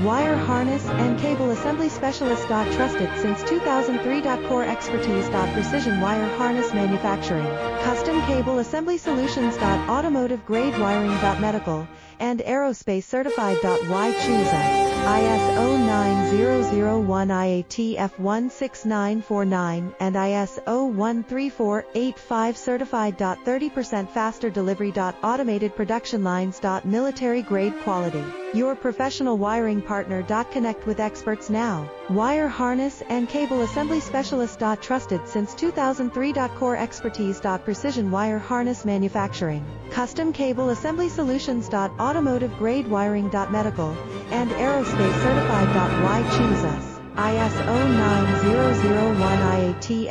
Wire harness and cable assembly specialist. Trusted since 2003. Core expertise. Precision wire harness manufacturing. Custom cable assembly solutions. Automotive grade wiring. Medical and aerospace certified. Why choose us? ISO 9001 IATF 16949 and ISO 13485 certified. 30% faster delivery. Automated production lines. Military grade quality. Your professional wiring partner. Connect with experts now. Wire harness and cable assembly specialist. Trusted since 2003. Core expertise. Precision wire harness manufacturing. Custom cable assembly solutions. Automotive grade wiring. Medical and aerospace certified. Why choose us? ISO 9001 IATF